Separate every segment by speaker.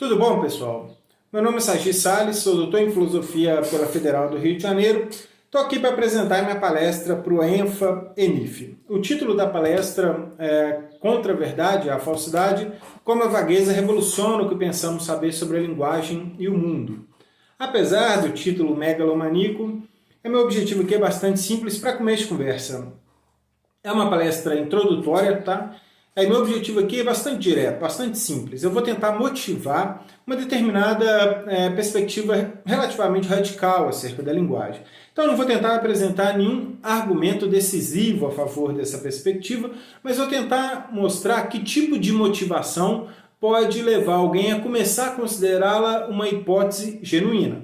Speaker 1: Tudo bom, pessoal? Meu nome é Sagi Salles, sou doutor em Filosofia pela Federal do Rio de Janeiro. Estou aqui para apresentar minha palestra para o ENFA-ENIF. O título da palestra é Contra a Verdade e a Falsidade, como a vagueza revoluciona o que pensamos saber sobre a linguagem e o mundo. Apesar do título megalomaníaco, meu objetivo aqui é bastante simples para começo de conversa. É uma palestra introdutória, tá? Meu objetivo aqui é bastante direto, bastante simples. Eu vou tentar motivar uma determinada perspectiva relativamente radical acerca da linguagem. Então, eu não vou tentar apresentar nenhum argumento decisivo a favor dessa perspectiva, mas vou tentar mostrar que tipo de motivação pode levar alguém a começar a considerá-la uma hipótese genuína.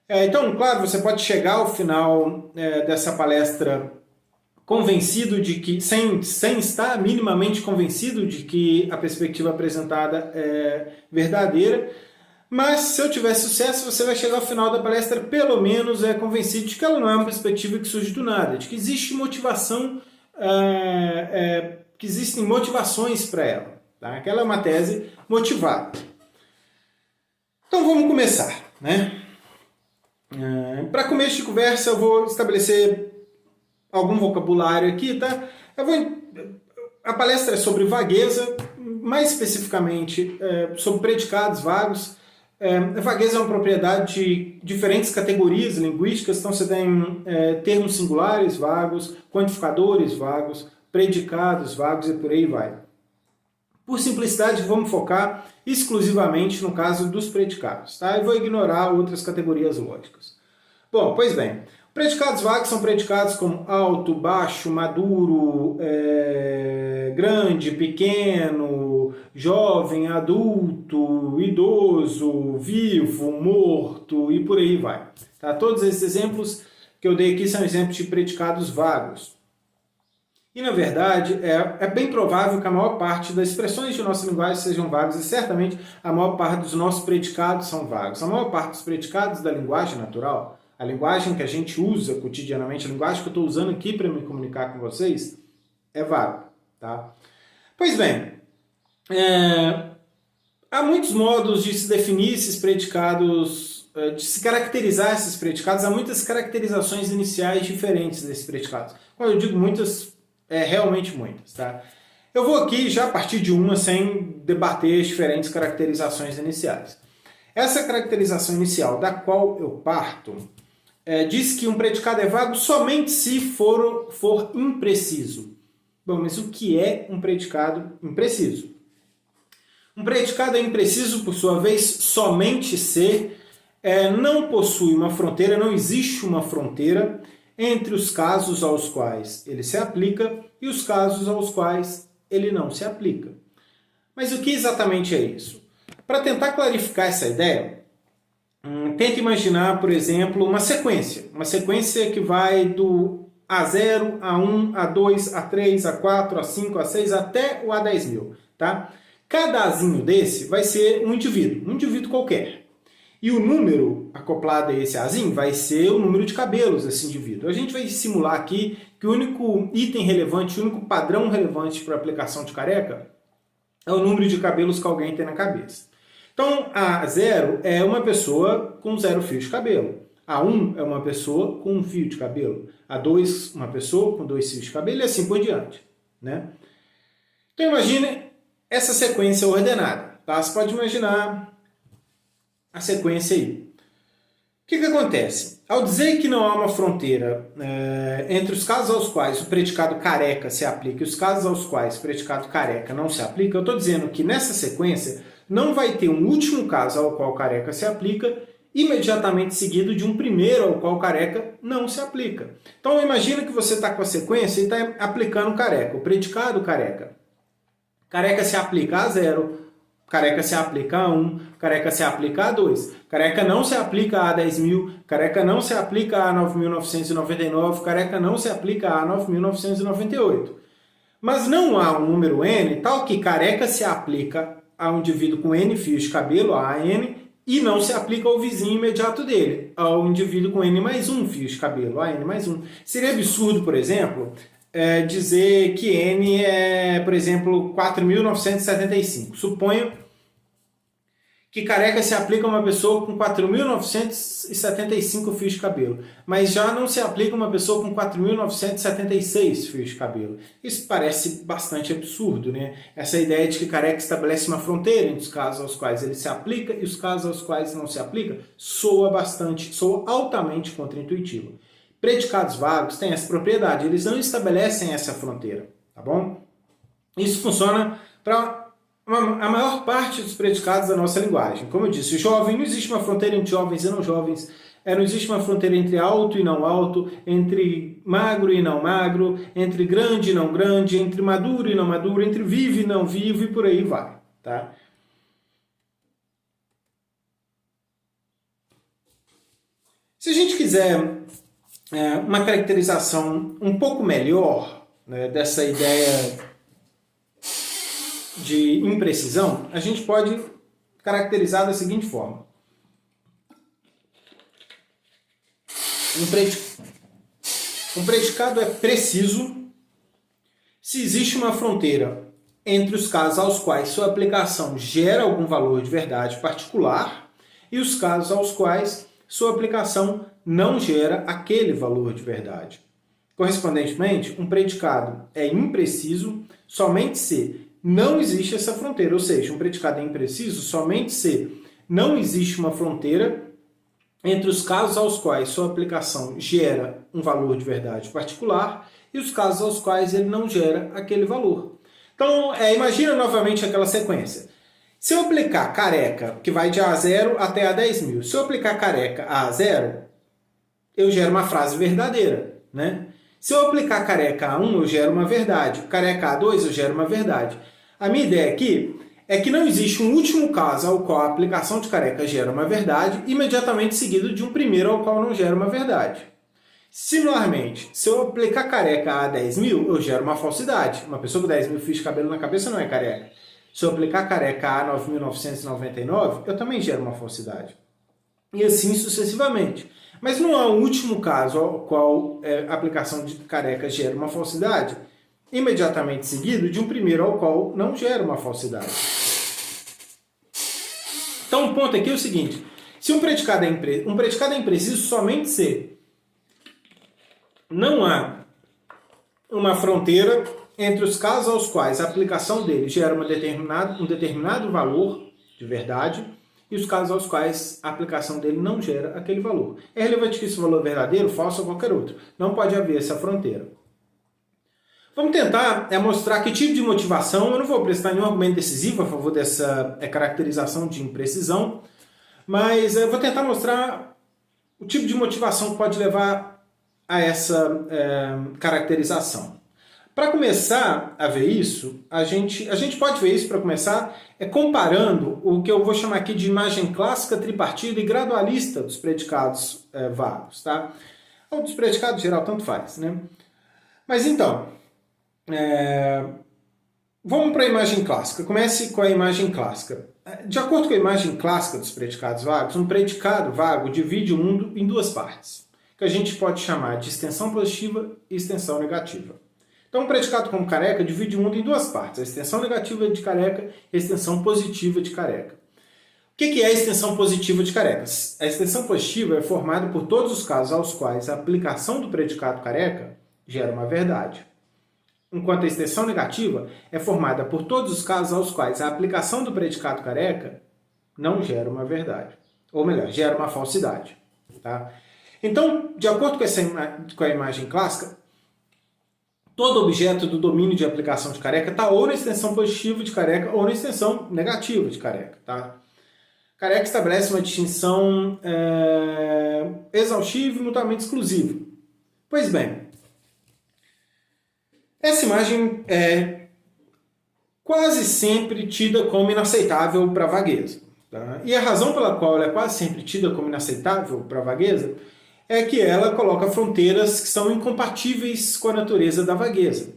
Speaker 1: Então, claro, você pode chegar ao final dessa palestra convencido de que, sem estar minimamente convencido de que a perspectiva apresentada é verdadeira, mas se eu tiver sucesso, você vai chegar ao final da palestra pelo menos convencido de que ela não é uma perspectiva que surge do nada, de que existe motivação, que existem motivações para ela. Tá? Aquela é uma tese motivada. Então vamos começar, né? Para começo de conversa, eu vou estabelecer algum vocabulário aqui, tá? A palestra é sobre vagueza, mais especificamente sobre predicados vagos. Vagueza é uma propriedade de diferentes categorias linguísticas, então você tem termos singulares vagos, quantificadores vagos, predicados vagos e por aí vai. Por simplicidade, vamos focar exclusivamente no caso dos predicados, tá? Eu vou ignorar outras categorias lógicas. Bom, pois bem, predicados vagos são predicados como alto, baixo, maduro, grande, pequeno, jovem, adulto, idoso, vivo, morto e por aí vai. Tá? Todos esses exemplos que eu dei aqui são exemplos de predicados vagos. E, na verdade, é bem provável que a maior parte das expressões de nossa linguagem sejam vagas e, certamente, a maior parte dos nossos predicados são vagos. A maior parte dos predicados da linguagem natural, a linguagem que a gente usa cotidianamente, a linguagem que eu estou usando aqui para me comunicar com vocês, é vago. Tá? Pois bem, há muitos modos de se definir esses predicados, de se caracterizar esses predicados, há muitas caracterizações iniciais diferentes desses predicados. Quando eu digo muitas, realmente muitas. Tá? Eu vou aqui já partir de uma sem debater as diferentes caracterizações iniciais. Essa caracterização inicial da qual eu parto diz que um predicado é vago somente se for impreciso. Bom, mas o que é um predicado impreciso? Um predicado é impreciso, por sua vez, somente se não possui uma fronteira, não existe uma fronteira entre os casos aos quais ele se aplica e os casos aos quais ele não se aplica. Mas o que exatamente é isso? Para tentar clarificar essa ideia, tente imaginar, por exemplo, uma sequência que vai do A0, A1, A2, A3, A4, A5, A6 até o A10.000. Tá? Cada Azinho desse vai ser um indivíduo qualquer. E o número acoplado a esse Azinho vai ser o número de cabelos desse indivíduo. A gente vai simular aqui que o único item relevante, o único padrão relevante para a aplicação de careca é o número de cabelos que alguém tem na cabeça. Então, A0 é uma pessoa com 0 fios de cabelo. A1 é uma pessoa com 1 fio de cabelo. A2, uma pessoa com 2 fios de cabelo e assim por diante. Né? Então, imagine essa sequência ordenada. Tá? Você pode imaginar a sequência aí. O que acontece? Ao dizer que não há uma fronteira entre os casos aos quais o predicado careca se aplica e os casos aos quais o predicado careca não se aplica, eu estou dizendo que nessa sequência não vai ter um último caso ao qual careca se aplica imediatamente seguido de um primeiro ao qual careca não se aplica. Então imagina que você está com a sequência e está aplicando careca, o predicado careca. Careca se aplica a 0, careca se aplica a 1, careca se aplica a 2, careca não se aplica a 10.000, careca não se aplica a 9.999, careca não se aplica a 9.998. Mas não há um número n tal que careca se aplica a um indivíduo com n fios de cabelo, a n, e não se aplica ao vizinho imediato dele, ao indivíduo com n mais 1 fios de cabelo, a n mais 1. Seria absurdo, por exemplo, dizer que n é, por exemplo, 4.975. Suponho que careca se aplica a uma pessoa com 4.975 fios de cabelo, mas já não se aplica a uma pessoa com 4.976 fios de cabelo. Isso parece bastante absurdo, né? Essa ideia de que careca estabelece uma fronteira entre os casos aos quais ele se aplica e os casos aos quais não se aplica, soa altamente contraintuitivo. Predicados vagos têm essa propriedade, eles não estabelecem essa fronteira, tá bom? Isso funciona para a maior parte dos predicados da nossa linguagem. Como eu disse, jovem, não existe uma fronteira entre jovens e não jovens, não existe uma fronteira entre alto e não alto, entre magro e não magro, entre grande e não grande, entre maduro e não maduro, entre vivo e não vivo, e por aí vai. Tá? Se a gente quiser uma caracterização um pouco melhor, né, dessa ideia de imprecisão, a gente pode caracterizar da seguinte forma. Um predicado é preciso se existe uma fronteira entre os casos aos quais sua aplicação gera algum valor de verdade particular e os casos aos quais sua aplicação não gera aquele valor de verdade. Correspondentemente, um predicado é impreciso somente se não existe essa fronteira, ou seja, um predicado é impreciso somente se não existe uma fronteira entre os casos aos quais sua aplicação gera um valor de verdade particular e os casos aos quais ele não gera aquele valor. Então, imagina novamente aquela sequência. Se eu aplicar careca, que vai de A0 até A10.000, se eu aplicar careca a A0, eu gero uma frase verdadeira, né? Se eu aplicar careca a 1, eu gero uma verdade. Careca a 2, eu gero uma verdade. A minha ideia aqui é que não existe um último caso ao qual a aplicação de careca gera uma verdade, imediatamente seguido de um primeiro ao qual não gera uma verdade. Similarmente, se eu aplicar careca a 10.000, eu gero uma falsidade. Uma pessoa com 10.000 fios de cabelo na cabeça não é careca. Se eu aplicar careca a 9.999, eu também gero uma falsidade. E assim sucessivamente. Mas não há um último caso ao qual a aplicação de careca gera uma falsidade, imediatamente seguido de um primeiro ao qual não gera uma falsidade. Então o ponto aqui é o seguinte, se um predicado é impreciso somente se não há uma fronteira entre os casos aos quais a aplicação dele gera um determinado valor de verdade e os casos aos quais a aplicação dele não gera aquele valor. É relevante que esse valor é verdadeiro, falso ou qualquer outro. Não pode haver essa fronteira. Vamos tentar mostrar que tipo de motivação, eu não vou prestar nenhum argumento decisivo a favor dessa caracterização de imprecisão, mas eu vou tentar mostrar o tipo de motivação que pode levar a essa caracterização. Para começar a ver isso, a gente pode ver isso para começar comparando o que eu vou chamar aqui de imagem clássica, tripartida e gradualista dos predicados vagos. Tá? Ou dos predicados em geral, tanto faz. Né? Mas então, vamos para a imagem clássica. Comece com a imagem clássica. De acordo com a imagem clássica dos predicados vagos, um predicado vago divide o mundo em duas partes, que a gente pode chamar de extensão positiva e extensão negativa. Então, um predicado como careca divide o mundo em duas partes, a extensão negativa de careca e a extensão positiva de careca. O que é a extensão positiva de careca? A extensão positiva é formada por todos os casos aos quais a aplicação do predicado careca gera uma verdade, enquanto a extensão negativa é formada por todos os casos aos quais a aplicação do predicado careca não gera uma verdade, ou melhor, gera uma falsidade. Tá? Então, de acordo com a imagem clássica, todo objeto do domínio de aplicação de careca está ou na extensão positiva de careca ou na extensão negativa de careca. Tá? Careca estabelece uma distinção exaustiva e mutuamente exclusiva. Pois bem, essa imagem é quase sempre tida como inaceitável para a vagueza. Tá? E a razão pela qual ela é quase sempre tida como inaceitável para a vagueza é que ela coloca fronteiras que são incompatíveis com a natureza da vagueza.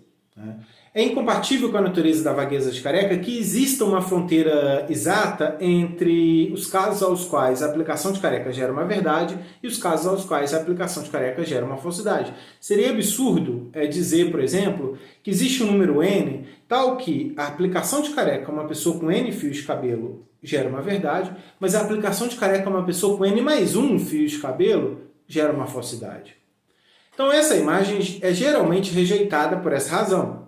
Speaker 1: É incompatível com a natureza da vagueza de careca que exista uma fronteira exata entre os casos aos quais a aplicação de careca gera uma verdade e os casos aos quais a aplicação de careca gera uma falsidade. Seria absurdo dizer, por exemplo, que existe um número n tal que a aplicação de careca a uma pessoa com n fios de cabelo gera uma verdade, mas a aplicação de careca a uma pessoa com N mais um fio de cabelo gera uma falsidade. Então essa imagem é geralmente rejeitada por essa razão.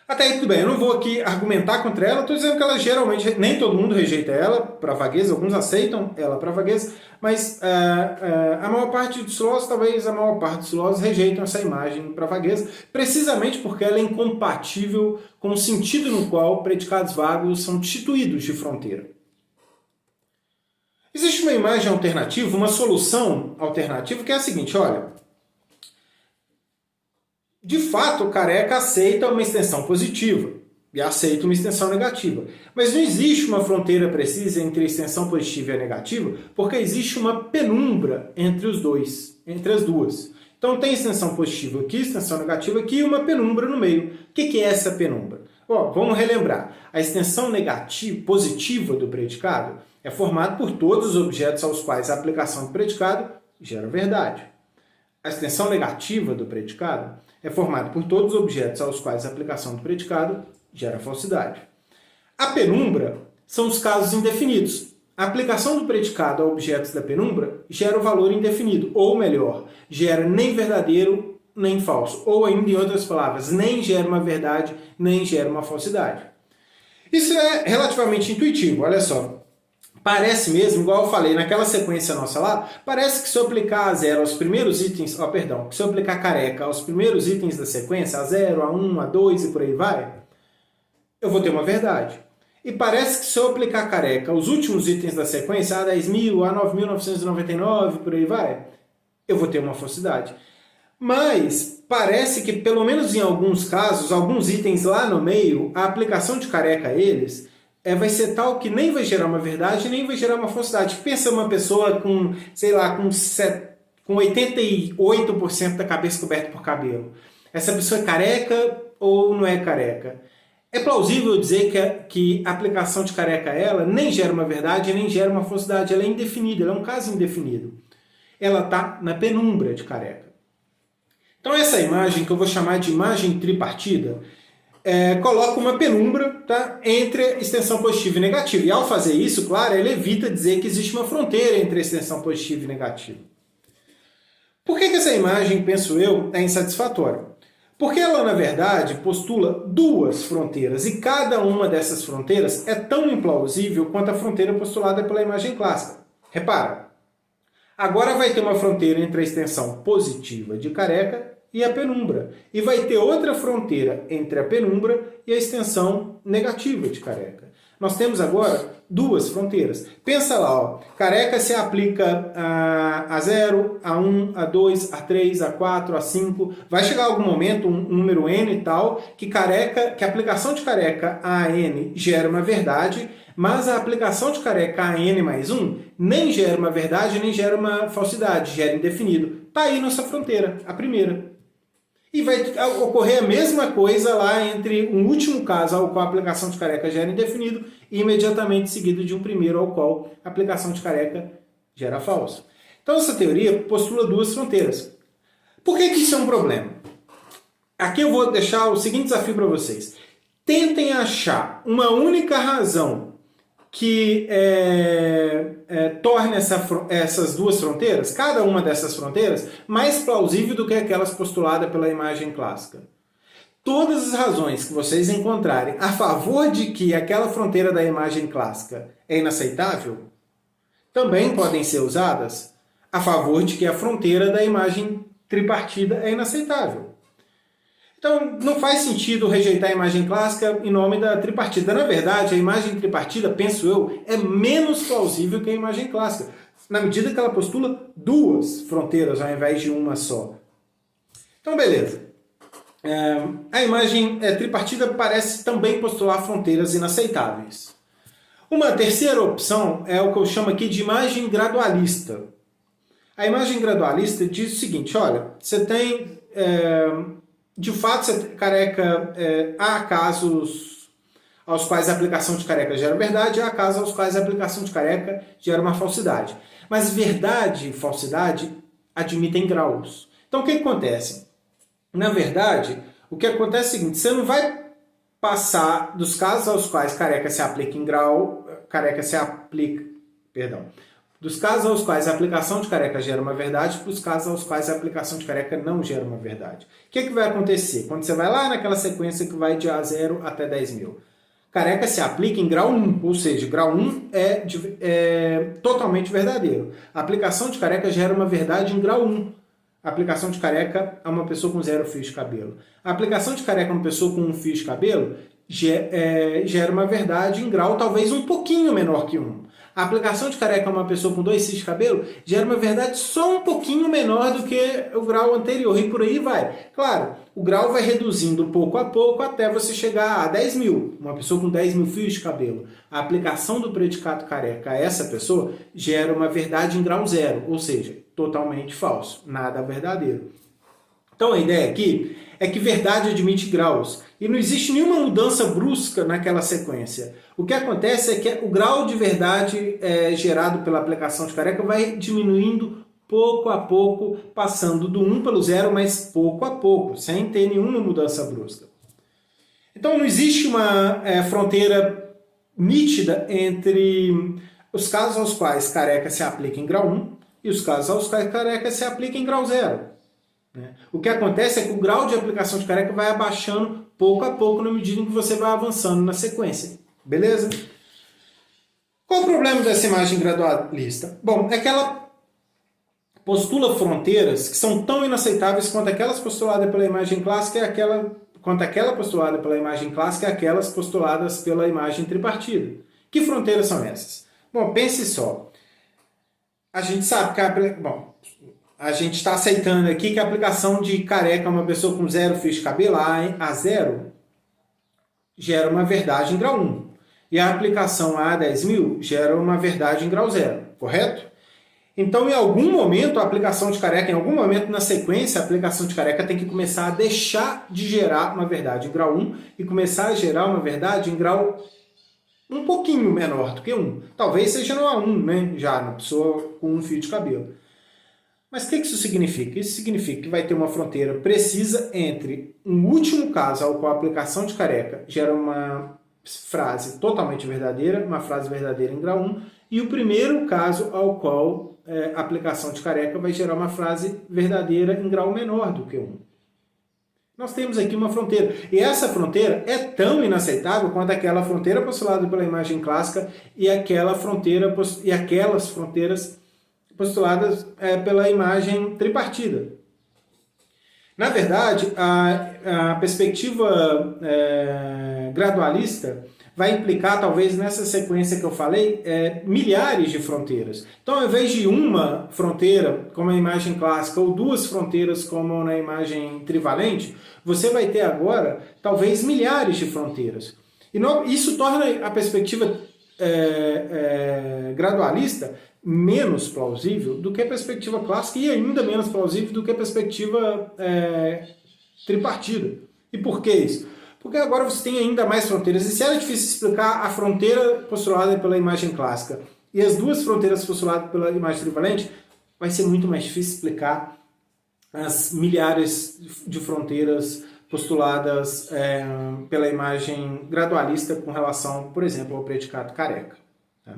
Speaker 1: Até aí tudo bem, eu não vou aqui argumentar contra ela, estou dizendo que ela geralmente, nem todo mundo rejeita ela para vagueza, alguns aceitam ela para vagueza, mas a maior parte dos filósofos, talvez a maior parte dos filósofos rejeitam essa imagem para vagueza, precisamente porque ela é incompatível com o sentido no qual predicados vagos são destituídos de fronteira. Existe uma imagem alternativa, uma solução alternativa, que é a seguinte, olha, de fato, o careca aceita uma extensão positiva e aceita uma extensão negativa. Mas não existe uma fronteira precisa entre a extensão positiva e a negativa, porque existe uma penumbra entre os dois, entre as duas. Então tem extensão positiva aqui, extensão negativa aqui e uma penumbra no meio. O que é essa penumbra? Vamos relembrar. A extensão positiva do predicado é formada por todos os objetos aos quais a aplicação do predicado gera verdade. A extensão negativa do predicado é formada por todos os objetos aos quais a aplicação do predicado gera falsidade. A penumbra são os casos indefinidos. A aplicação do predicado a objetos da penumbra gera o valor indefinido, ou melhor, gera nem verdadeiro nem falso. Ou ainda, em outras palavras, nem gera uma verdade, nem gera uma falsidade. Isso é relativamente intuitivo, olha só. Parece mesmo, igual eu falei naquela sequência nossa lá, parece que se eu aplicar a 0 aos primeiros itens, que se eu aplicar careca aos primeiros itens da sequência, a 0, a 1, a 2 e por aí vai, eu vou ter uma verdade. E parece que se eu aplicar careca aos últimos itens da sequência, a 10.000, a 9.999, por aí vai, eu vou ter uma falsidade. Mas parece que, pelo menos em alguns casos, alguns itens lá no meio, a aplicação de careca a eles vai ser tal que nem vai gerar uma verdade, nem vai gerar uma falsidade. Pensa uma pessoa com, sei lá, com 88% da cabeça coberta por cabelo. Essa pessoa é careca ou não é careca? É plausível dizer que a aplicação de careca a ela nem gera uma verdade, nem gera uma falsidade. Ela é indefinida, ela é um caso indefinido. Ela está na penumbra de careca. Então essa imagem, que eu vou chamar de imagem tripartida, coloca uma penumbra, tá, entre a extensão positiva e negativa. E ao fazer isso, claro, ele evita dizer que existe uma fronteira entre a extensão positiva e negativa. Por que essa imagem, penso eu, é insatisfatória? Porque ela, na verdade, postula duas fronteiras, e cada uma dessas fronteiras é tão implausível quanto a fronteira postulada pela imagem clássica. Repara, agora vai ter uma fronteira entre a extensão positiva de careca e a penumbra. E vai ter outra fronteira entre a penumbra e a extensão negativa de careca. Nós temos agora duas fronteiras. Pensa lá, ó, careca se aplica a 0, a 1, a 2, a 3, a 4, a 5. Vai chegar algum momento, um número n e tal, que a aplicação de careca a n gera uma verdade, mas a aplicação de careca a n mais 1 nem gera uma verdade, nem gera uma falsidade, gera indefinido. Está aí nossa fronteira, a primeira. E vai ocorrer a mesma coisa lá entre um último caso ao qual a aplicação de careca gera indefinido e imediatamente seguido de um primeiro ao qual a aplicação de careca gera falso. Então essa teoria postula duas fronteiras. Por que isso é um problema? Aqui eu vou deixar o seguinte desafio para vocês. Tentem achar uma única razão que torne essas duas fronteiras, cada uma dessas fronteiras, mais plausível do que aquelas postuladas pela imagem clássica. Todas as razões que vocês encontrarem a favor de que aquela fronteira da imagem clássica é inaceitável, também podem ser usadas a favor de que a fronteira da imagem tripartida é inaceitável. Então, não faz sentido rejeitar a imagem clássica em nome da tripartida. Na verdade, a imagem tripartida, penso eu, é menos plausível que a imagem clássica, na medida que ela postula duas fronteiras ao invés de uma só. Então, beleza. A imagem tripartida parece também postular fronteiras inaceitáveis. Uma terceira opção é o que eu chamo aqui de imagem gradualista. A imagem gradualista diz o seguinte, olha, você tem... De fato, careca, há casos aos quais a aplicação de careca gera verdade, há casos aos quais a aplicação de careca gera uma falsidade. Mas verdade e falsidade admitem graus. Então, o que acontece? Na verdade, o que acontece é o seguinte, você não vai passar dos casos aos quais careca se aplica em grau, careca se aplica, perdão, dos casos aos quais a aplicação de careca gera uma verdade para os casos aos quais a aplicação de careca não gera uma verdade. O que vai acontecer? Quando você vai lá naquela sequência que vai de A0 até 10.000. Careca se aplica em grau 1, ou seja, grau 1 é totalmente verdadeiro. A aplicação de careca gera uma verdade em grau 1. A aplicação de careca a uma pessoa com 0 fios de cabelo. A aplicação de careca a uma pessoa com 1 fio de cabelo gera uma verdade em grau talvez um pouquinho menor que 1. A aplicação de careca a uma pessoa com 2 fios de cabelo gera uma verdade só um pouquinho menor do que o grau anterior, e por aí vai. Claro, o grau vai reduzindo pouco a pouco até você chegar a 10.000. Uma pessoa com 10.000 fios de cabelo. A aplicação do predicado careca a essa pessoa gera uma verdade em grau 0, ou seja, totalmente falso, nada verdadeiro. Então a ideia aqui é que verdade admite graus, e não existe nenhuma mudança brusca naquela sequência. O que acontece é que o grau de verdade gerado pela aplicação de careca vai diminuindo pouco a pouco, passando do 1 pelo 0, mas pouco a pouco, sem ter nenhuma mudança brusca. Então não existe uma fronteira nítida entre os casos aos quais careca se aplica em grau 1 e os casos aos quais careca se aplica em grau 0. O que acontece é que o grau de aplicação de careca vai abaixando pouco a pouco na medida em que você vai avançando na sequência. Beleza? Qual o problema dessa imagem gradualista? Bom, é que ela postula fronteiras que são tão inaceitáveis quanto aquelas postuladas pela imagem clássica e aquela postulada pela imagem clássica e aquelas postuladas pela imagem tripartida. Que fronteiras são essas? Bom, pense só. A gente sabe que a gente está aceitando aqui que a aplicação de careca a uma pessoa com 0 fios de cabelo, a 0, gera uma verdade em grau 1. E a aplicação a 10.000 gera uma verdade em grau 0, correto? Então, em algum momento, a aplicação de careca, em algum momento na sequência, a aplicação de careca tem que começar a deixar de gerar uma verdade em grau 1 e começar a gerar uma verdade em grau um pouquinho menor do que 1. Talvez seja no A1, né? Já na pessoa com 1 fio de cabelo. Mas o que isso significa? Isso significa que vai ter uma fronteira precisa entre um último caso ao qual a aplicação de careca gera uma frase totalmente verdadeira, uma frase verdadeira em grau 1, e o primeiro caso ao qual a aplicação de careca vai gerar uma frase verdadeira em grau menor do que 1. Nós temos aqui uma fronteira, e essa fronteira é tão inaceitável quanto aquela fronteira postulada pela imagem clássica e aquelas fronteiras postuladas pela imagem tripartida. Na verdade, a perspectiva gradualista vai implicar, talvez nessa sequência que eu falei, milhares de fronteiras. Então, ao invés de uma fronteira, como a imagem clássica, ou duas fronteiras, como na imagem trivalente, você vai ter agora, talvez, milhares de fronteiras. E isso torna a perspectiva gradualista menos plausível do que a perspectiva clássica e ainda menos plausível do que a perspectiva tripartida. E por que isso? Porque agora você tem ainda mais fronteiras. E se era difícil explicar a fronteira postulada pela imagem clássica e as duas fronteiras postuladas pela imagem trivalente, vai ser muito mais difícil explicar as milhares de fronteiras postuladas pela imagem gradualista com relação, por exemplo, ao predicado careca. Tá?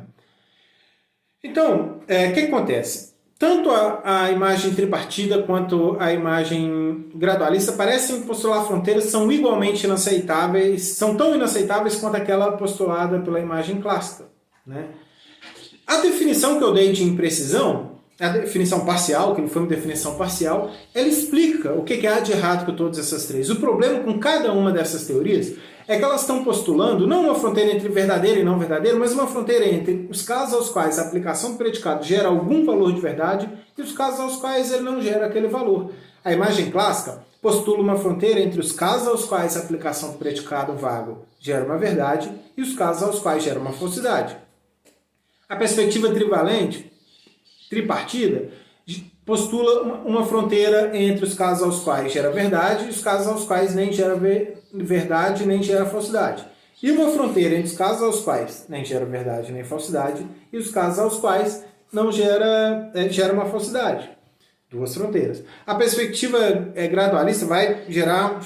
Speaker 1: Então, o que acontece? Tanto a imagem tripartida quanto a imagem gradualista parecem postular fronteiras que são igualmente inaceitáveis, são tão inaceitáveis quanto aquela postulada pela imagem clássica. Né? A definição que eu dei de imprecisão, a definição parcial, que não foi uma definição parcial, ela explica o que há de errado com todas essas três. O problema com cada uma dessas teorias é que elas estão postulando não uma fronteira entre verdadeiro e não verdadeiro, mas uma fronteira entre os casos aos quais a aplicação do predicado gera algum valor de verdade e os casos aos quais ele não gera aquele valor. A imagem clássica postula uma fronteira entre os casos aos quais a aplicação do predicado vago gera uma verdade e os casos aos quais gera uma falsidade. A perspectiva tripartida, postula uma fronteira entre os casos aos quais gera verdade e os casos aos quais nem gera verdade nem gera falsidade. E uma fronteira entre os casos aos quais nem gera verdade nem falsidade e os casos aos quais não gera uma falsidade. Duas fronteiras. A perspectiva gradualista vai gerar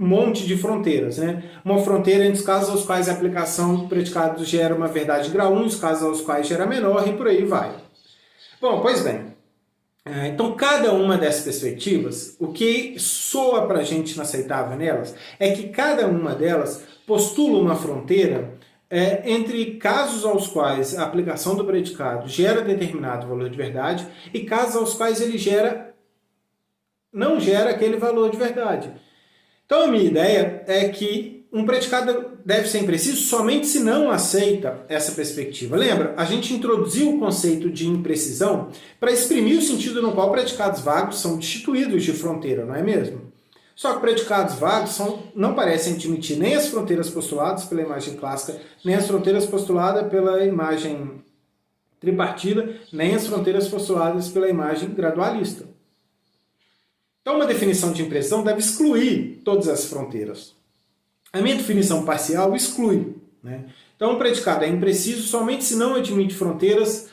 Speaker 1: um monte de fronteiras, né? Uma fronteira entre os casos aos quais a aplicação do predicado gera uma verdade grau 1, os casos aos quais gera menor e por aí vai. Bom, pois bem, então cada uma dessas perspectivas, o que soa para a gente inaceitável nelas, é que cada uma delas postula uma fronteira entre casos aos quais a aplicação do predicado gera determinado valor de verdade e casos aos quais ele não gera aquele valor de verdade. Então a minha ideia é que um predicado deve ser impreciso somente se não aceita essa perspectiva. Lembra? A gente introduziu o conceito de imprecisão para exprimir o sentido no qual predicados vagos são destituídos de fronteira, não é mesmo? Só que predicados vagos não parecem admitir nem as fronteiras postuladas pela imagem clássica, nem as fronteiras postuladas pela imagem tripartida, nem as fronteiras postuladas pela imagem gradualista. Então, uma definição de imprecisão deve excluir todas as fronteiras. A minha definição parcial exclui, né? Então, o predicado é impreciso somente se não admite fronteiras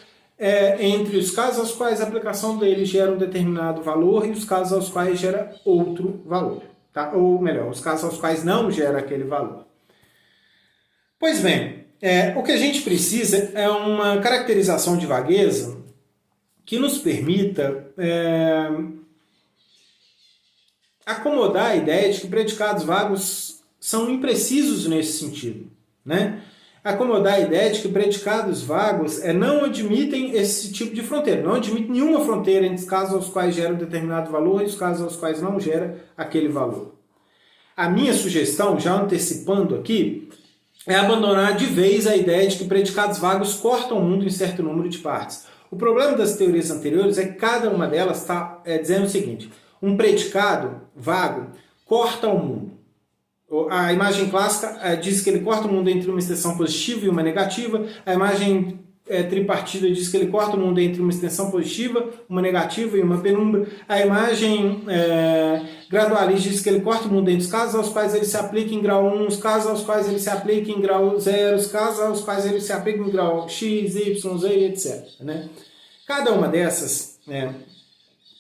Speaker 1: entre os casos aos quais a aplicação dele gera um determinado valor e os casos aos quais gera outro valor. Tá? Ou melhor, os casos aos quais não gera aquele valor. Pois bem, o que a gente precisa é uma caracterização de vagueza que nos permita acomodar a ideia de que predicados vagos são imprecisos nesse sentido, né? Acomodar a ideia de que predicados vagos não admitem esse tipo de fronteira, não admitem nenhuma fronteira entre os casos aos quais gera um determinado valor e os casos aos quais não gera aquele valor. A minha sugestão, já antecipando aqui, é abandonar de vez a ideia de que predicados vagos cortam o mundo em certo número de partes. O problema das teorias anteriores é que cada uma delas está dizendo o seguinte: um predicado vago corta o mundo. A imagem clássica diz que ele corta o mundo entre uma extensão positiva e uma negativa. A imagem tripartida diz que ele corta o mundo entre uma extensão positiva, uma negativa e uma penumbra. A imagem gradualista diz que ele corta o mundo entre os casos aos quais ele se aplica em grau 1, os casos aos quais ele se aplica em grau 0, os casos aos quais ele se aplica em grau x, y, z, etc. Né? Cada uma dessas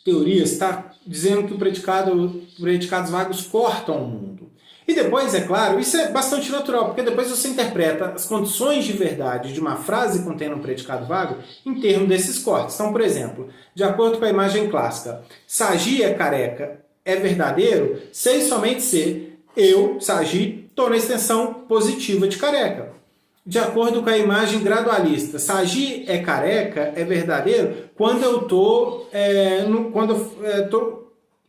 Speaker 1: teorias está dizendo que predicados vagos cortam o mundo. E depois, é claro, isso é bastante natural, porque depois você interpreta as condições de verdade de uma frase contendo um predicado vago em termos desses cortes. Então, por exemplo, de acordo com a imagem clássica, Sagi é careca é verdadeiro, sei somente se eu, Sagi, estou na extensão positiva de careca. De acordo com a imagem gradualista, Sagi é careca é verdadeiro quando eu estou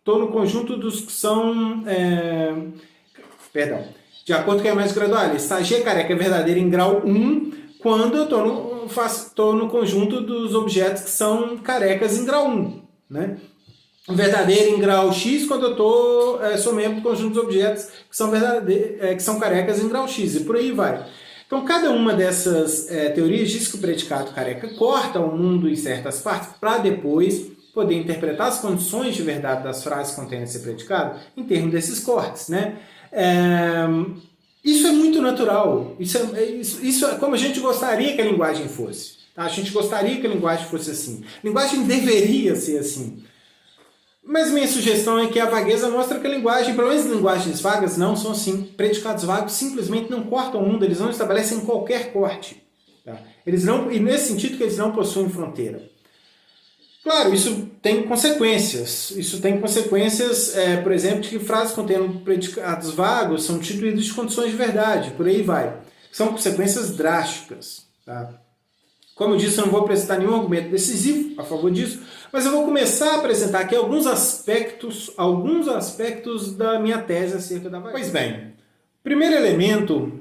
Speaker 1: no conjunto dos que são... De acordo com a imagem gradualista, Sagi é careca é verdadeiro em grau 1 quando eu estou no conjunto dos objetos que são carecas em grau 1. Né? Verdadeiro em grau X quando eu sou membro do conjunto dos objetos que são carecas em grau X, e por aí vai. Então, cada uma dessas teorias diz que o predicado careca corta o mundo em certas partes para depois poder interpretar as condições de verdade das frases que contêm esse predicado em termos desses cortes, né? Isso é muito natural. Isso é como a gente gostaria que a linguagem fosse. Tá? A gente gostaria que a linguagem fosse assim. A linguagem deveria ser assim. Mas minha sugestão é que a vagueza mostra que a linguagem, pelo menos linguagens vagas, não são assim. Predicados vagos simplesmente não cortam o mundo, eles não estabelecem qualquer corte. Tá? E nesse sentido que eles não possuem fronteira. Claro, isso tem consequências. Isso tem consequências, por exemplo, de que frases contendo predicados vagos são destituídas de condições de verdade, por aí vai. São consequências drásticas. Tá? Como eu disse, eu não vou apresentar nenhum argumento decisivo a favor disso, mas eu vou começar a apresentar aqui alguns aspectos da minha tese acerca da vagueza. Pois bem, o primeiro elemento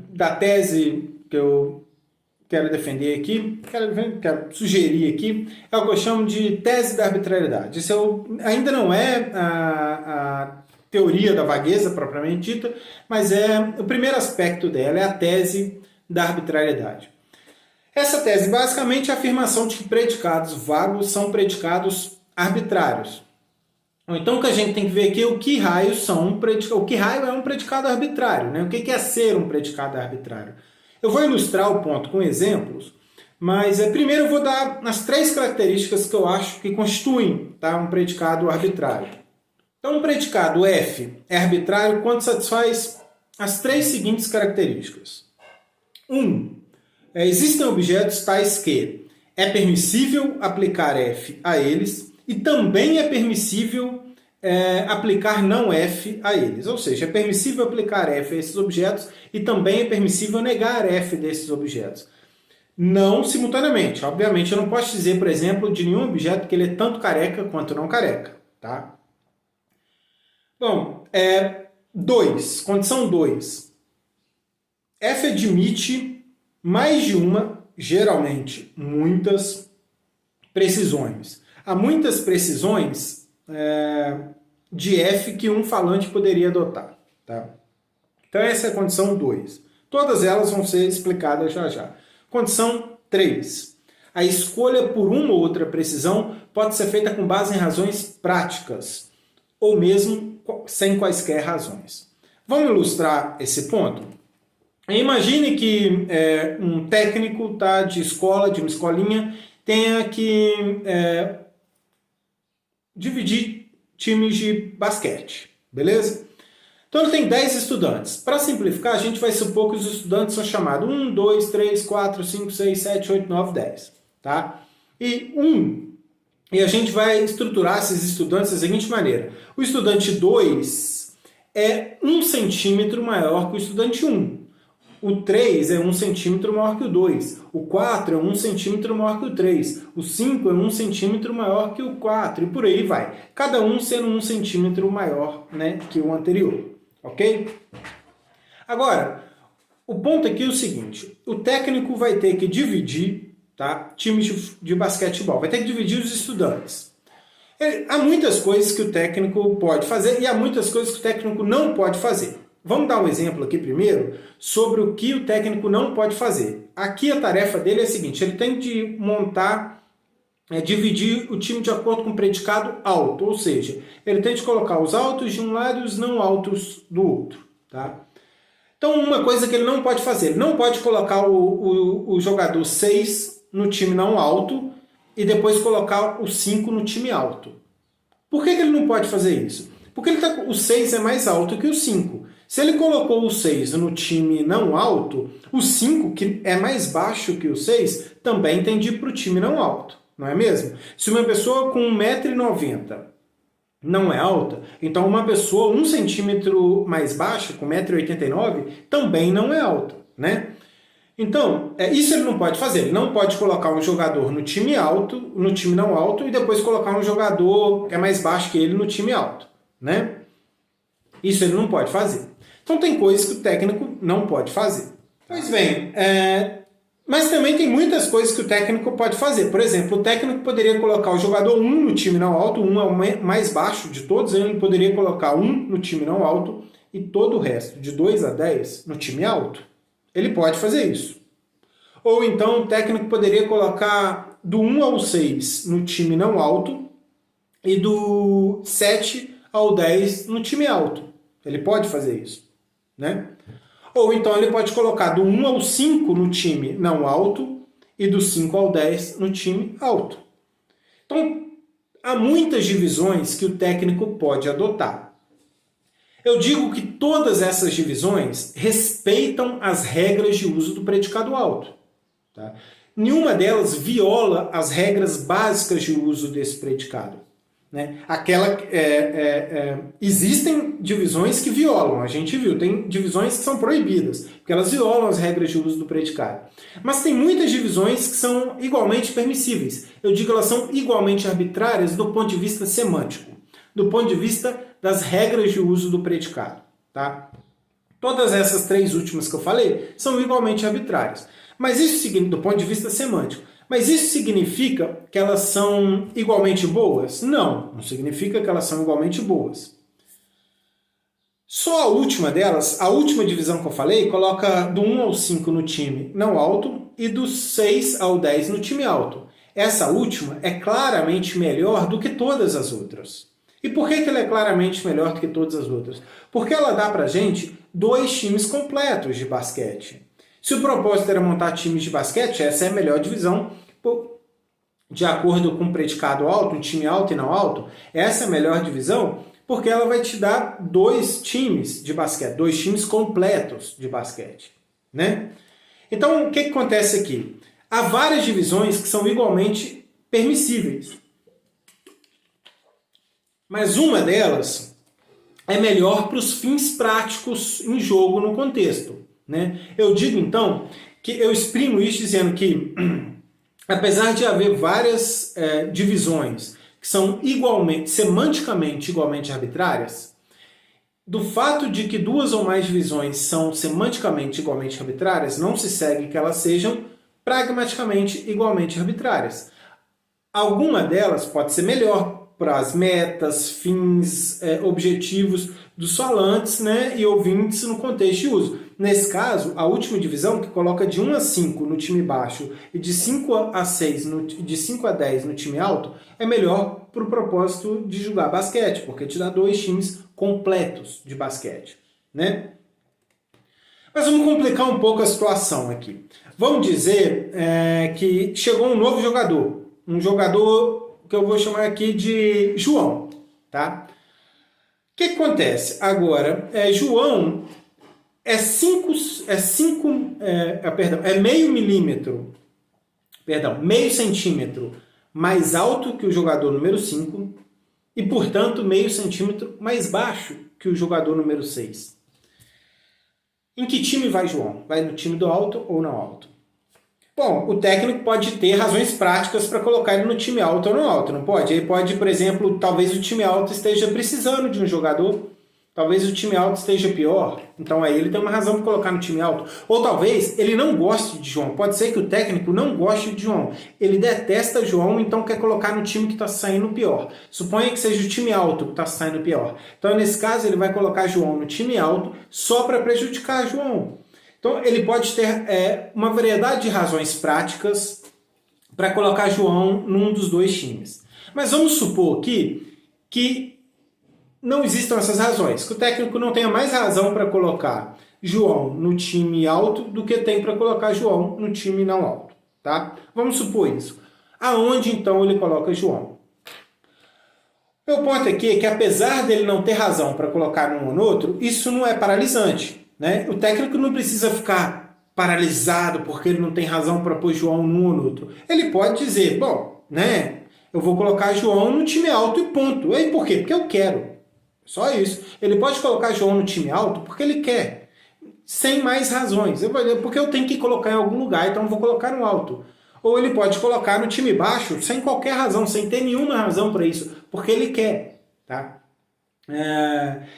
Speaker 1: da tese que eu quero defender aqui, quero sugerir aqui, é o que eu chamo de tese da arbitrariedade. Isso ainda não é a teoria da vagueza propriamente dita, mas o primeiro aspecto dela é a tese da arbitrariedade. Essa tese basicamente é a afirmação de que predicados vagos são predicados arbitrários. Então o que a gente tem que ver aqui é o que raio é um predicado arbitrário, né? O que é ser um predicado arbitrário? Eu vou ilustrar o ponto com exemplos, mas primeiro eu vou dar as 3 características que eu acho que constituem, tá, um predicado arbitrário. Então, um predicado F é arbitrário quando satisfaz as três seguintes características. 1. Existem objetos tais que é permissível aplicar F a eles e também é permissível aplicar não F a eles. Ou seja, é permissível aplicar F a esses objetos e também é permissível negar F desses objetos. Não simultaneamente. Obviamente, eu não posso dizer, por exemplo, de nenhum objeto que ele é tanto careca quanto não careca. Tá? Bom, 2. Condição 2. F admite mais de uma, geralmente muitas, precisões. Há muitas precisões de F que um falante poderia adotar. Tá? Então essa é a condição 2. Todas elas vão ser explicadas já já. Condição 3. A escolha por uma ou outra precisão pode ser feita com base em razões práticas, ou mesmo sem quaisquer razões. Vamos ilustrar esse ponto? Imagine que um técnico de escola, de uma escolinha, tenha que dividir times de basquete, beleza? Então ele tem 10 estudantes. Para simplificar, a gente vai supor que os estudantes são chamados 1, 2, 3, 4, 5, 6, 7, 8, 9, 10. Tá? E a gente vai estruturar esses estudantes da seguinte maneira. O estudante 2 é 1 centímetro maior que o estudante 1. O 3 é 1 centímetro maior que o 2. O 4 é 1 centímetro maior que o 3. O 5 é 1 centímetro maior que o 4. E por aí vai. Cada um sendo 1 centímetro maior, né, que o anterior. Ok? Agora, o ponto aqui é o seguinte. O técnico vai ter que dividir, tá, times de basquetebol. Vai ter que dividir os estudantes. Há muitas coisas que o técnico pode fazer e há muitas coisas que o técnico não pode fazer. Vamos dar um exemplo aqui primeiro sobre o que o técnico não pode fazer. Aqui a tarefa dele é a seguinte, ele tem de montar, dividir o time de acordo com o predicado alto, ou seja, ele tem de colocar os altos de um lado e os não altos do outro. Tá? Então uma coisa que ele não pode fazer, ele não pode colocar o jogador 6 no time não alto e depois colocar o 5 no time alto. Por que ele não pode fazer isso? Porque o 6 é mais alto que o 5. Se ele colocou o 6 no time não alto, o 5, que é mais baixo que o 6, também tem de ir para o time não alto, não é mesmo? Se uma pessoa com 1,90 m não é alta, então uma pessoa 1 centímetro mais baixa, com 1,89 m, também não é alta, né? Então, isso ele não pode fazer. Ele não pode colocar um jogador no time alto, no time não alto, e depois colocar um jogador que é mais baixo que ele no time alto, né? Isso ele não pode fazer. Então tem coisas que o técnico não pode fazer. Pois bem, mas também tem muitas coisas que o técnico pode fazer. Por exemplo, o técnico poderia colocar o jogador 1 no time não alto, 1 é o mais baixo de todos, ele poderia colocar 1 no time não alto e todo o resto, de 2 a 10, no time alto. Ele pode fazer isso. Ou então o técnico poderia colocar do 1 ao 6 no time não alto e do 7 ao 10 no time alto. Ele pode fazer isso, né? Ou então ele pode colocar do 1 ao 5 no time não alto e do 5 ao 10 no time alto. Então, há muitas divisões que o técnico pode adotar. Eu digo que todas essas divisões respeitam as regras de uso do predicado alto. Tá? Nenhuma delas viola as regras básicas de uso desse predicado. Né? Existem divisões que violam, a gente viu, tem divisões que são proibidas, porque elas violam as regras de uso do predicado. Mas tem muitas divisões que são igualmente permissíveis. Eu digo que elas são igualmente arbitrárias do ponto de vista semântico, do ponto de vista das regras de uso do predicado. Tá? Todas essas três últimas que eu falei são igualmente arbitrárias. Mas isso do ponto de vista semântico. Mas isso significa que elas são igualmente boas? Não, não significa que elas são igualmente boas. Só a última delas, a última divisão que eu falei, coloca do 1 ao 5 no time não alto e do 6 ao 10 no time alto. Essa última é claramente melhor do que todas as outras. E por que ela é claramente melhor do que todas as outras? Porque ela dá pra gente 2 times completos de basquete. Se o propósito era montar times de basquete, essa é a melhor divisão, de acordo com o predicado alto, um time alto e não alto, essa é a melhor divisão, Porque ela vai te dar 2 times de basquete, 2 times completos de basquete, né? Então, o que acontece aqui? Há várias divisões que são igualmente permissíveis. Mas uma delas é melhor para os fins práticos em jogo no contexto, né? Eu digo, então, que eu exprimo isso dizendo que, apesar de haver várias divisões que são semanticamente igualmente arbitrárias, do fato de que 2 ou mais divisões são semanticamente igualmente arbitrárias, não se segue que elas sejam pragmaticamente igualmente arbitrárias. Alguma delas pode ser melhor para as metas, fins, objetivos dos falantes, né, e ouvintes no contexto de uso. Nesse caso, a última divisão, que coloca de 1 a 5 no time baixo e de 5 a 6, de 5 a 10 no time alto, é melhor para o propósito de jogar basquete, porque te dá 2 times completos de basquete, né? Mas vamos complicar um pouco a situação aqui. Vamos dizer que chegou um novo jogador, um jogador que eu vou chamar aqui de João, tá? O que acontece? Agora, João meio centímetro mais alto que o jogador número 5 e, portanto, meio centímetro mais baixo que o jogador número 6. Em que time vai João? Vai no time do alto ou não alto? Bom, o técnico pode ter razões práticas para colocar ele no time alto ou no alto, não pode? Ele pode, por exemplo, talvez o time alto esteja precisando de um jogador, talvez o time alto esteja pior, então aí ele tem uma razão para colocar no time alto. Ou talvez ele não goste de João, pode ser que o técnico não goste de João, ele detesta João, então quer colocar no time que está saindo pior. Suponha que seja o time alto que está saindo pior. Então nesse caso ele vai colocar João no time alto só para prejudicar João. Então, ele pode ter uma variedade de razões práticas para colocar João num dos 2 times. Mas vamos supor aqui que não existam essas razões, que o técnico não tenha mais razão para colocar João no time alto do que tem para colocar João no time não alto. Tá? Vamos supor isso. Aonde, então, ele coloca João? Meu ponto aqui é que, apesar dele não ter razão para colocar num ou no outro, isso não é paralisante. Né? O técnico não precisa ficar paralisado porque ele não tem razão para pôr João num ou no outro. Ele pode dizer, bom, né, eu vou colocar João no time alto e ponto. E por quê? Porque eu quero. Só isso. Ele pode colocar João no time alto porque ele quer. Sem mais razões. Porque eu tenho que colocar em algum lugar, então eu vou colocar no alto. Ou ele pode colocar no time baixo sem qualquer razão, sem ter nenhuma razão para isso, porque ele quer. Tá?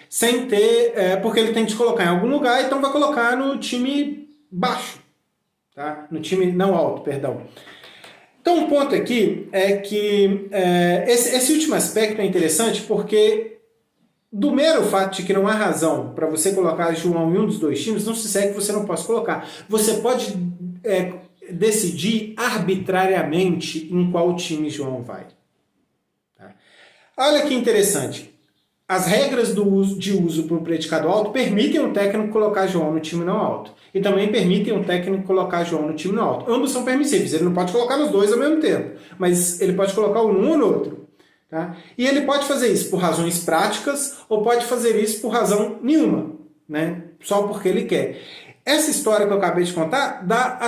Speaker 1: Sem ter, porque ele tem que colocar em algum lugar, então vai colocar no time baixo, tá? No time não alto, perdão. Então o ponto aqui é que esse último aspecto é interessante porque do mero fato de que não há razão para você colocar João em um dos 2 times, não se segue que você não possa colocar. Você pode decidir arbitrariamente em qual time João vai. Tá? Olha que interessante. As regras de uso para o predicado alto permitem o técnico colocar João no time não alto. E também permitem o técnico colocar João no time não alto. Ambos são permissíveis. Ele não pode colocar nos 2 ao mesmo tempo. Mas ele pode colocar um ou no outro. Tá? E ele pode fazer isso por razões práticas ou pode fazer isso por razão nenhuma. Né? Só porque ele quer. Essa história que eu acabei de contar dá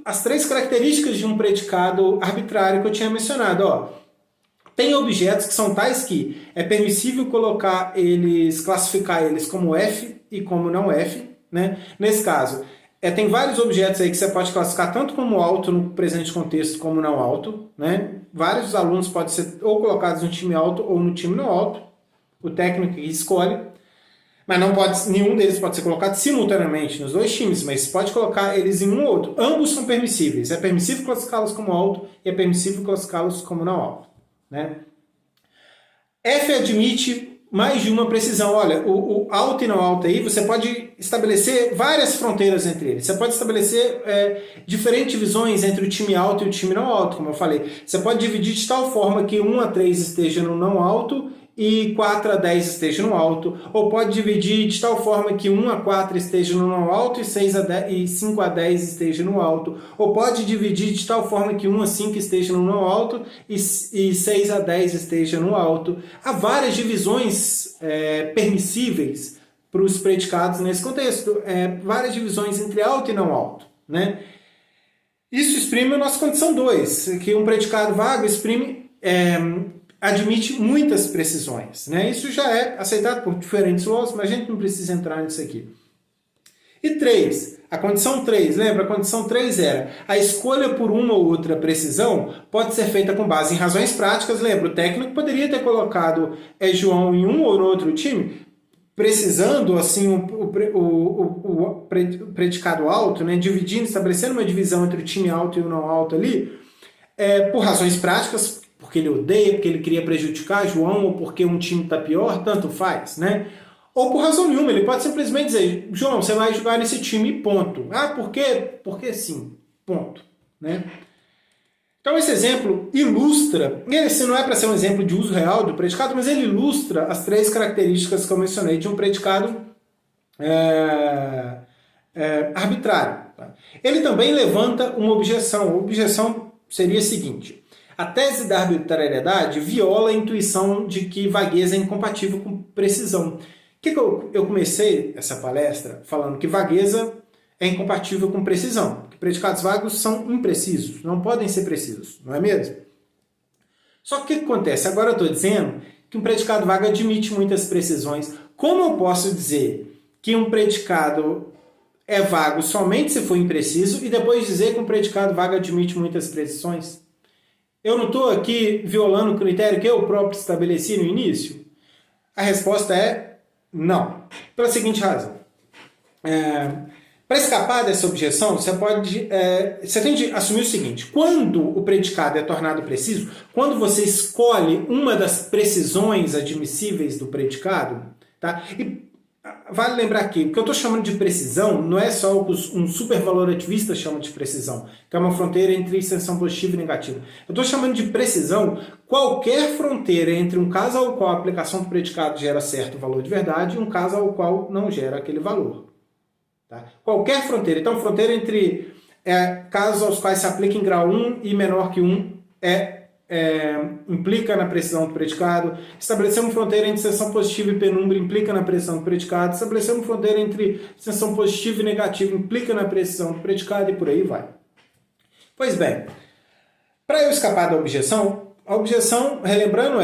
Speaker 1: as 3 características de um predicado arbitrário que eu tinha mencionado. Ó. Tem objetos que são tais que é permissível classificar eles como F e como não F. Né? Nesse caso, tem vários objetos aí que você pode classificar tanto como alto no presente contexto como não alto. Né? Vários alunos podem ser ou colocados no time alto ou no time não alto. O técnico escolhe. Mas nenhum deles pode ser colocado simultaneamente nos 2 times, mas pode colocar eles em um ou outro. Ambos são permissíveis. É permissível classificá-los como alto e é permissível classificá-los como não alto. Né? F admite mais de uma precisão. Olha, o alto e não alto aí, você pode estabelecer várias fronteiras entre eles. Você pode estabelecer diferentes divisões entre o time alto e o time não alto, como eu falei. Você pode dividir de tal forma que 1 a 3 esteja no não alto e 4 a 10 esteja no alto, ou pode dividir de tal forma que 1 a 4 esteja no não alto e 5 a 10 esteja no alto, ou pode dividir de tal forma que 1 a 5 esteja no não alto e 6 a 10 esteja no alto. Há várias divisões permissíveis para os predicados nesse contexto, várias divisões entre alto e não alto, né? Isso exprime a nossa condição 2, que um predicado vago admite muitas precisões, né? Isso já é aceitado por diferentes filósofos, mas a gente não precisa entrar nisso aqui. E 3, a condição 3, lembra? A condição 3 era a escolha por uma ou outra precisão pode ser feita com base em razões práticas. Lembra, o técnico poderia ter colocado João em um ou no outro time, precisando assim o predicado alto, né? Dividindo, estabelecendo uma divisão entre o time alto e o não alto ali, por razões práticas, porque ele odeia, porque ele queria prejudicar João, ou porque um time está pior, tanto faz, né? Ou por razão nenhuma, ele pode simplesmente dizer, João, você vai jogar nesse time, ponto. Ah, por quê? Porque sim, ponto, né? Então esse exemplo ilustra, esse não é para ser um exemplo de uso real do predicado, mas ele ilustra as 3 características que eu mencionei de um predicado arbitrário. Tá? Ele também levanta uma objeção. A objeção seria a seguinte: a tese da arbitrariedade viola a intuição de que vagueza é incompatível com precisão. Eu comecei essa palestra falando que vagueza é incompatível com precisão, que predicados vagos são imprecisos, não podem ser precisos, não é mesmo? Só que o que acontece? Agora eu estou dizendo que um predicado vago admite muitas precisões. Como eu posso dizer que um predicado é vago somente se for impreciso e depois dizer que um predicado vago admite muitas precisões? Eu não estou aqui violando o critério que eu próprio estabeleci no início? A resposta é não. Pela seguinte razão. Para escapar dessa objeção, você tem de assumir o seguinte: quando o predicado é tornado preciso, quando você escolhe uma das precisões admissíveis do predicado, tá? E vale lembrar que o que eu estou chamando de precisão não é só o que um supervalorativista chama de precisão, que é uma fronteira entre extensão positiva e negativa. Eu estou chamando de precisão qualquer fronteira entre um caso ao qual a aplicação do predicado gera certo valor de verdade e um caso ao qual não gera aquele valor. Tá? Qualquer fronteira. Então, fronteira entre casos aos quais se aplica em grau 1 e menor que 1 implica na precisão do predicado. Estabelecer uma fronteira entre extensão positiva e penumbra implica na precisão do predicado. Estabelecer uma fronteira entre extensão positiva e negativa implica na precisão do predicado e por aí vai. Pois bem, para eu escapar da objeção, a objeção, relembrando,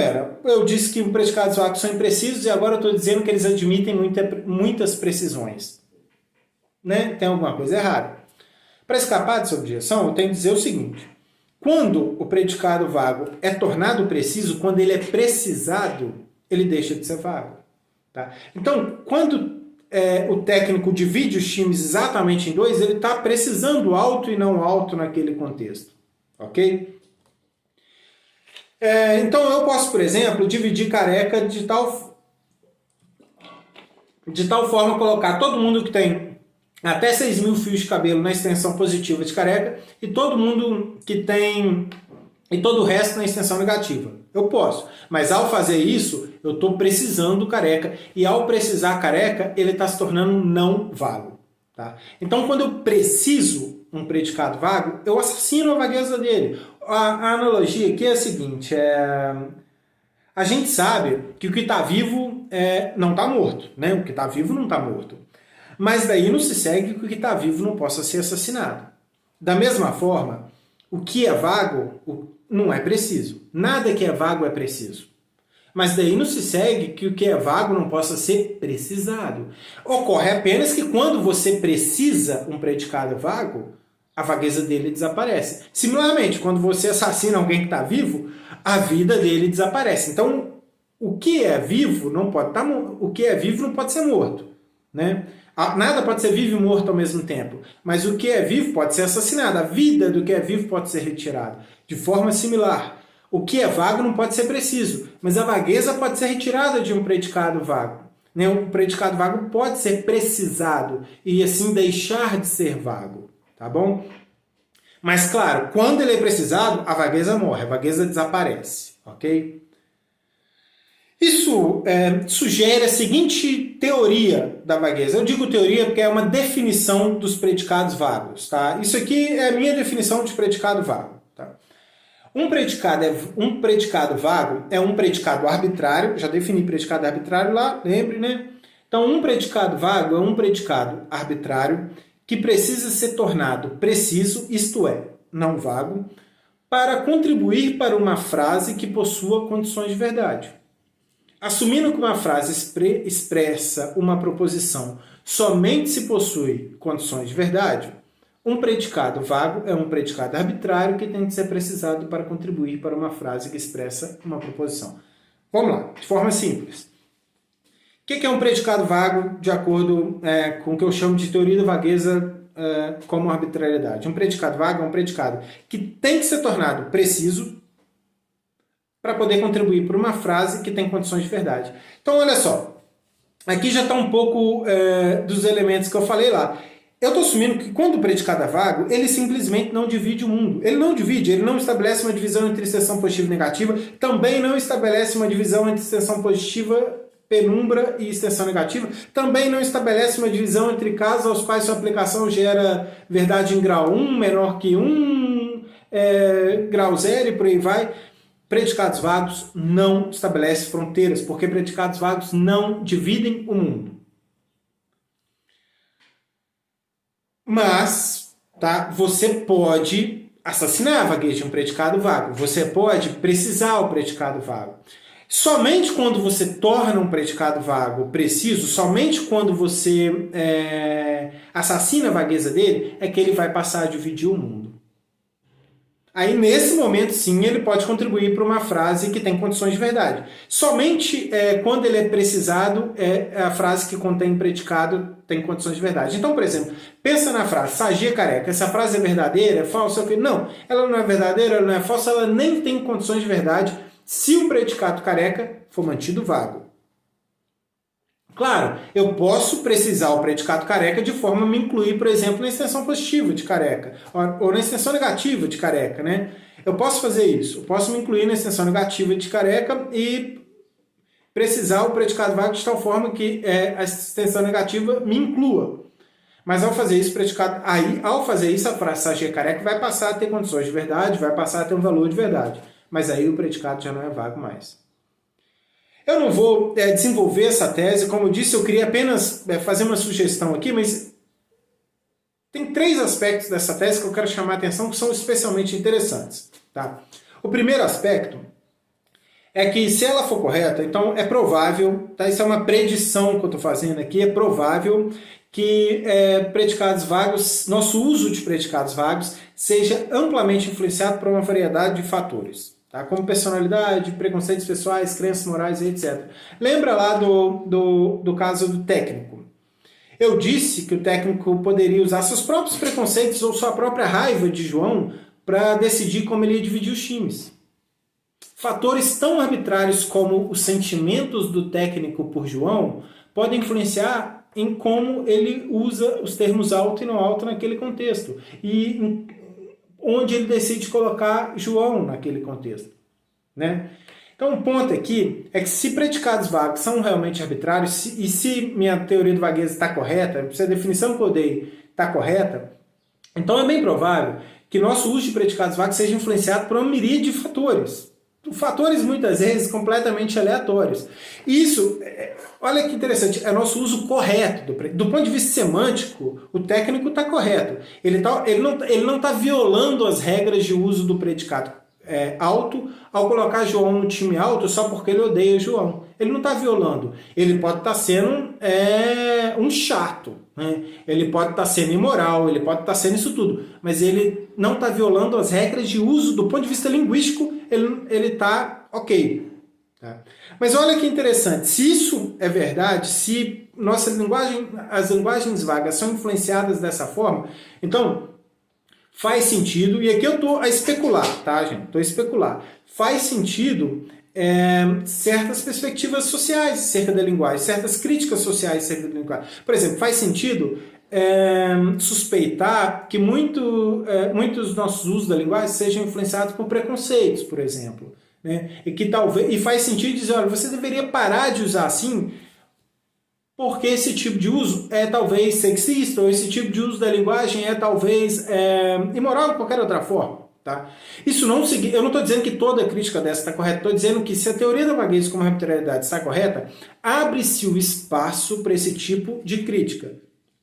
Speaker 1: eu disse que os predicados vagos são imprecisos e agora eu estou dizendo que eles admitem muitas precisões. Né? Tem alguma coisa errada. Para escapar dessa objeção, eu tenho que dizer o seguinte: quando o predicado vago é tornado preciso, quando ele é precisado, ele deixa de ser vago. Tá? Então, quando o técnico divide os times exatamente em 2, ele está precisando alto e não alto naquele contexto. Ok? Então, eu posso, por exemplo, dividir Careca de tal forma colocar todo mundo que tem até 6.000 fios de cabelo na extensão positiva de Careca e todo mundo que tem e todo o resto na extensão negativa. Eu posso, mas ao fazer isso, eu estou precisando Careca e ao precisar Careca, ele está se tornando não vago. Tá? Então, quando eu preciso um predicado vago, eu assassino a vagueza dele. A analogia aqui é a seguinte: a gente sabe que o que está vivo não está morto, né? O que está vivo não está morto. Mas daí não se segue que o que está vivo não possa ser assassinado. Da mesma forma, o que é vago não é preciso. Nada que é vago é preciso. Mas daí não se segue que o que é vago não possa ser precisado. Ocorre apenas que quando você precisa um predicado vago, a vagueza dele desaparece. Similarmente, quando você assassina alguém que está vivo, a vida dele desaparece. Então, o que é vivo não pode estar o que é vivo não pode ser morto, né? Nada pode ser vivo e morto ao mesmo tempo, mas o que é vivo pode ser assassinado. A vida do que é vivo pode ser retirada. De forma similar, o que é vago não pode ser preciso, mas a vagueza pode ser retirada de um predicado vago. Um predicado vago pode ser precisado e assim deixar de ser vago, tá bom? Mas claro, quando ele é precisado, a vagueza morre, a vagueza desaparece, ok? Isso sugere a seguinte teoria da vagueza. Eu digo teoria porque é uma definição dos predicados vagos. Tá? Isso aqui é a minha definição de predicado vago. Tá? Um predicado vago é um predicado arbitrário. Já defini predicado arbitrário lá, lembre, né? Então, um predicado vago é um predicado arbitrário que precisa ser tornado preciso, isto é, não vago, para contribuir para uma frase que possua condições de verdade. Assumindo que uma frase expressa uma proposição somente se possui condições de verdade, um predicado vago é um predicado arbitrário que tem que ser precisado para contribuir para uma frase que expressa uma proposição. Vamos lá, de forma simples. O que é um predicado vago de acordo com o que eu chamo de teoria da vagueza como arbitrariedade? Um predicado vago é um predicado que tem que ser tornado preciso para poder contribuir para uma frase que tem condições de verdade. Então, olha só. Aqui já está um pouco dos elementos que eu falei lá. Eu estou assumindo que quando o predicado é vago, ele simplesmente não divide o mundo. Ele não divide, ele não estabelece uma divisão entre extensão positiva e negativa, também não estabelece uma divisão entre extensão positiva, penumbra e extensão negativa, também não estabelece uma divisão entre casos aos quais sua aplicação gera verdade em grau 1, menor que 1, grau 0 e por aí vai. Predicados vagos não estabelecem fronteiras, porque predicados vagos não dividem o mundo. Mas, tá, você pode assassinar a vaguez de um predicado vago. Você pode precisar o predicado vago. Somente quando você torna um predicado vago preciso, somente quando você assassina a vagueza dele, é que ele vai passar a dividir o mundo. Aí, nesse momento, sim, ele pode contribuir para uma frase que tem condições de verdade. Somente quando ele é precisado, a frase que contém predicado tem condições de verdade. Então, por exemplo, pensa na frase, Sagia careca. Essa frase é verdadeira, é falsa? Não, ela não é verdadeira, ela não é falsa, ela nem tem condições de verdade se o predicado careca for mantido vago. Claro, eu posso precisar o predicado careca de forma a me incluir, por exemplo, na extensão positiva de careca, ou na extensão negativa de careca, né? Eu posso fazer isso, eu posso me incluir na extensão negativa de careca e precisar o predicado vago de tal forma que a extensão negativa me inclua. Mas ao fazer isso, a frase Sagia careca vai passar a ter condições de verdade, vai passar a ter um valor de verdade. Mas aí o predicado já não é vago mais. Eu não vou desenvolver essa tese, como eu disse, eu queria apenas fazer uma sugestão aqui, mas tem 3 aspectos dessa tese que eu quero chamar a atenção que são especialmente interessantes. Tá? O primeiro aspecto é que, se ela for correta, então é provável, tá? Isso é uma predição que eu estou fazendo aqui, é provável que predicados vagos, nosso uso de predicados vagos, seja amplamente influenciado por uma variedade de fatores. Tá? Como personalidade, preconceitos pessoais, crenças morais, etc. Lembra lá do caso do técnico. Eu disse que o técnico poderia usar seus próprios preconceitos ou sua própria raiva de João para decidir como ele ia dividir os times. Fatores tão arbitrários como os sentimentos do técnico por João podem influenciar em como ele usa os termos alto e não alto naquele contexto. E onde ele decide colocar João naquele contexto. Né? Então, o ponto aqui é que se predicados vagos são realmente arbitrários, e se minha teoria do vagueza está correta, se a definição que eu dei está correta, então é bem provável que nosso uso de predicados vagos seja influenciado por uma miríade de fatores. Fatores, muitas vezes, completamente aleatórios. Isso, olha que interessante, é nosso uso correto. Do ponto de vista semântico, o técnico está correto. Ele não está violando as regras de uso do predicado alto ao colocar João no time alto só porque ele odeia João. Ele não está violando. Ele pode estar sendo um chato. Né? Ele pode estar sendo imoral, ele pode estar sendo isso tudo. Mas ele não está violando as regras de uso do ponto de vista linguístico. Ele está ok. Tá? Mas olha que interessante. Se isso é verdade, se as linguagens vagas são influenciadas dessa forma, então faz sentido, e aqui eu estou a especular, tá, gente? Estou a especular. Faz sentido certas perspectivas sociais acerca da linguagem, certas críticas sociais acerca da linguagem. Por exemplo, faz sentido suspeitar que muitos dos nossos usos da linguagem sejam influenciados por preconceitos, por exemplo. né? E que talvez, e faz sentido dizer, olha, você deveria parar de usar assim, porque esse tipo de uso é talvez sexista, ou esse tipo de uso da linguagem é talvez imoral de qualquer outra forma. Tá? Isso não eu não estou dizendo que toda crítica dessa está correta, estou dizendo que se a teoria da vagueza como arbitrariedade está correta, abre-se o espaço para esse tipo de crítica.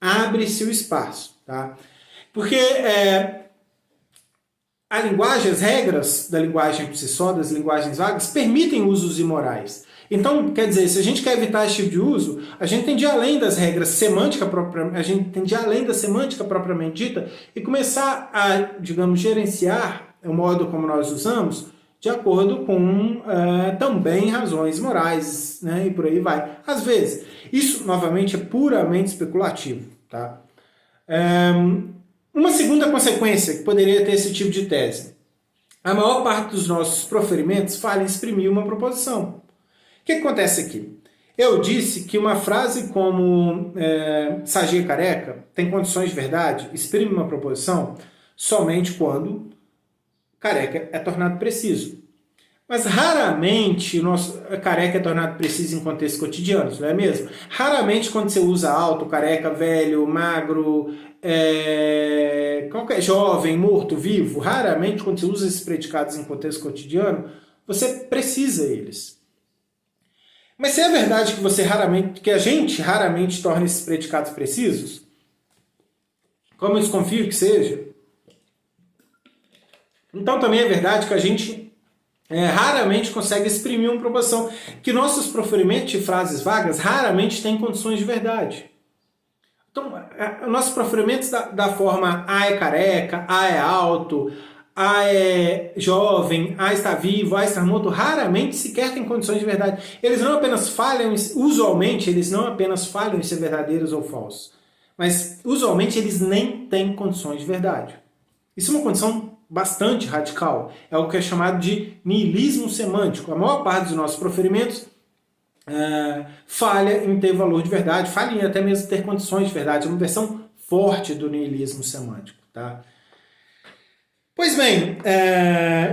Speaker 1: Abre-se o espaço. Tá? Porque a linguagem, as regras da linguagem por si só, das linguagens vagas, permitem usos imorais. Então, quer dizer, se a gente quer evitar esse tipo de uso, a gente tem de ir além das regras semânticas, a gente tem de ir além da semântica propriamente dita e começar a, digamos, gerenciar o modo como nós usamos de acordo com também razões morais, né, e por aí vai. Às vezes, isso, novamente, é puramente especulativo. Tá? Uma segunda consequência que poderia ter esse tipo de tese. A maior parte dos nossos proferimentos falha em exprimir uma proposição. O que acontece aqui? Eu disse que uma frase como Sagia Careca tem condições de verdade, exprime uma proposição, somente quando careca é tornado preciso. Mas raramente o nosso careca é tornado preciso em contextos cotidianos, não é mesmo? Raramente quando você usa alto, careca, velho, magro, qualquer jovem, morto, vivo, raramente quando você usa esses predicados em contexto cotidiano, você precisa eles. Mas se é verdade que a gente raramente torna esses predicados precisos, como eu desconfio que seja, então também é verdade que a gente raramente consegue exprimir uma proposição, que nossos proferimentos de frases vagas raramente têm condições de verdade. Então, nossos proferimentos da forma A é careca, A é alto, A é jovem, A está vivo, A está morto, raramente sequer tem condições de verdade. Eles não apenas falham, usualmente eles não apenas falham em ser verdadeiros ou falsos, mas usualmente eles nem têm condições de verdade. Isso é uma condição bastante radical, é o que é chamado de niilismo semântico. A maior parte dos nossos proferimentos falha em ter valor de verdade, falha em até mesmo ter condições de verdade. É uma versão forte do niilismo semântico. Tá? Pois bem,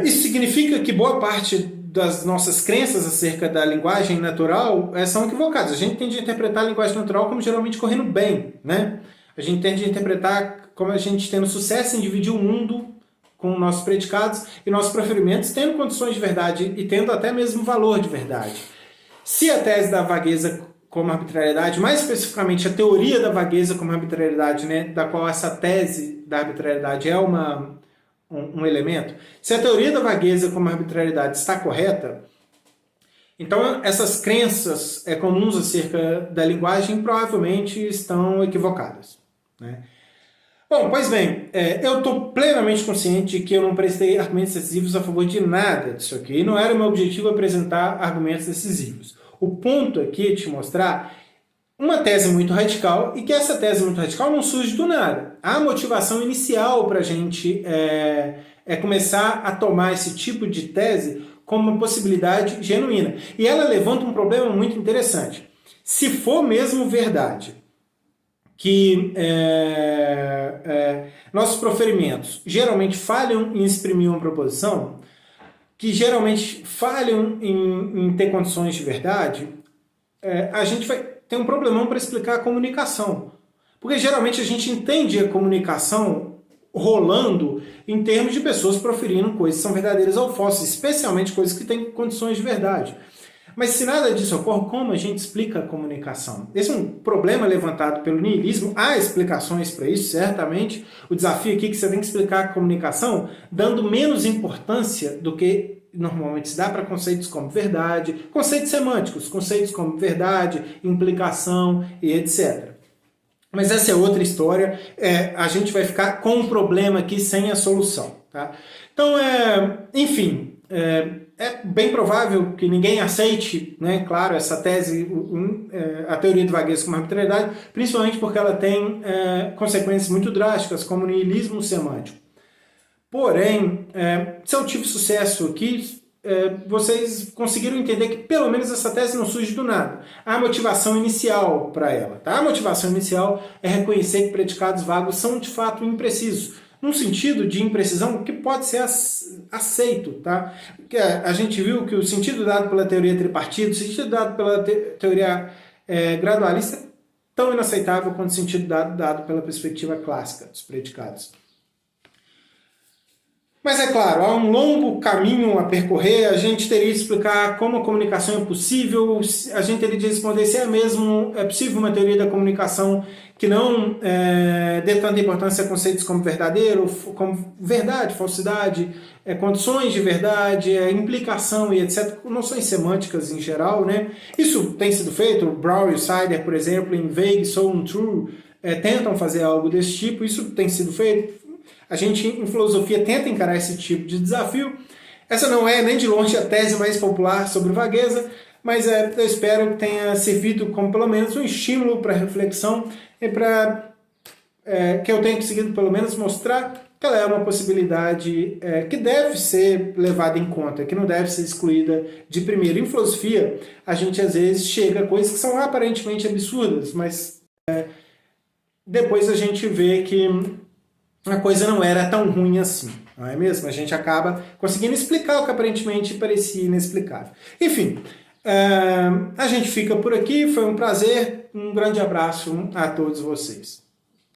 Speaker 1: isso significa que boa parte das nossas crenças acerca da linguagem natural são equivocadas. A gente tende a interpretar a linguagem natural como geralmente correndo bem, né? A gente tende a interpretar como a gente tendo sucesso em dividir o mundo com nossos predicados e nossos proferimentos, tendo condições de verdade e tendo até mesmo valor de verdade. Se a tese da vagueza como arbitrariedade, mais especificamente a teoria da vagueza como arbitrariedade, né, da qual essa tese da arbitrariedade é um elemento, se a teoria da vagueza como arbitrariedade está correta, então essas crenças comuns acerca da linguagem provavelmente estão equivocadas. Né? Bom, pois bem, eu estou plenamente consciente de que eu não prestei argumentos decisivos a favor de nada disso aqui, e não era o meu objetivo apresentar argumentos decisivos. O ponto aqui é te mostrar uma tese muito radical, e que essa tese muito radical não surge do nada. A motivação inicial para a gente começar a tomar esse tipo de tese como uma possibilidade genuína. E ela levanta um problema muito interessante. Se for mesmo verdade que nossos proferimentos geralmente falham em exprimir uma proposição, que geralmente falham em ter condições de verdade, a gente vai ter um problemão para explicar a comunicação. Porque geralmente a gente entende a comunicação rolando em termos de pessoas proferindo coisas que são verdadeiras ou falsas, especialmente coisas que têm condições de verdade. Mas se nada disso ocorre, como a gente explica a comunicação? Esse é um problema levantado pelo niilismo. Há explicações para isso, certamente. O desafio aqui é que você tem que explicar a comunicação dando menos importância do que normalmente se dá para conceitos como verdade, conceitos semânticos, conceitos como verdade, implicação e etc. Mas essa é outra história. A gente vai ficar com um problema aqui sem a solução. Tá? Então, enfim... É bem provável que ninguém aceite, né, claro, essa tese, a teoria de vagueza como arbitrariedade, principalmente porque ela tem consequências muito drásticas, como o niilismo semântico. Porém, se eu tive sucesso aqui, vocês conseguiram entender que pelo menos essa tese não surge do nada. Há motivação inicial para ela. Tá? A motivação inicial é reconhecer que predicados vagos são de fato imprecisos. num sentido de imprecisão que pode ser aceito, tá? Porque a gente viu que o sentido dado pela teoria tripartida, o sentido dado pela teoria gradualista é tão inaceitável quanto o sentido dado pela perspectiva clássica dos predicados. Mas é claro, há um longo caminho a percorrer, a gente teria que explicar como a comunicação é possível, a gente teria de responder se é possível uma teoria da comunicação que não dê tanta importância a conceitos como verdadeiro, como verdade, falsidade, condições de verdade, implicação e etc., noções semânticas em geral, né? Isso tem sido feito, o Brown e o Sider, por exemplo, em Vague, So Untrue, tentam fazer algo desse tipo, isso tem sido feito. A gente, em filosofia, tenta encarar esse tipo de desafio. Essa não é nem de longe a tese mais popular sobre vagueza, mas eu espero que tenha servido como pelo menos um estímulo para reflexão e para que eu tenha conseguido pelo menos mostrar que ela é uma possibilidade que deve ser levada em conta, que não deve ser excluída de primeiro. Em filosofia, a gente às vezes chega a coisas que são aparentemente absurdas, mas depois a gente vê que a coisa não era tão ruim assim, não é mesmo? A gente acaba conseguindo explicar o que aparentemente parecia inexplicável. Enfim, a gente fica por aqui, foi um prazer, um grande abraço a todos vocês.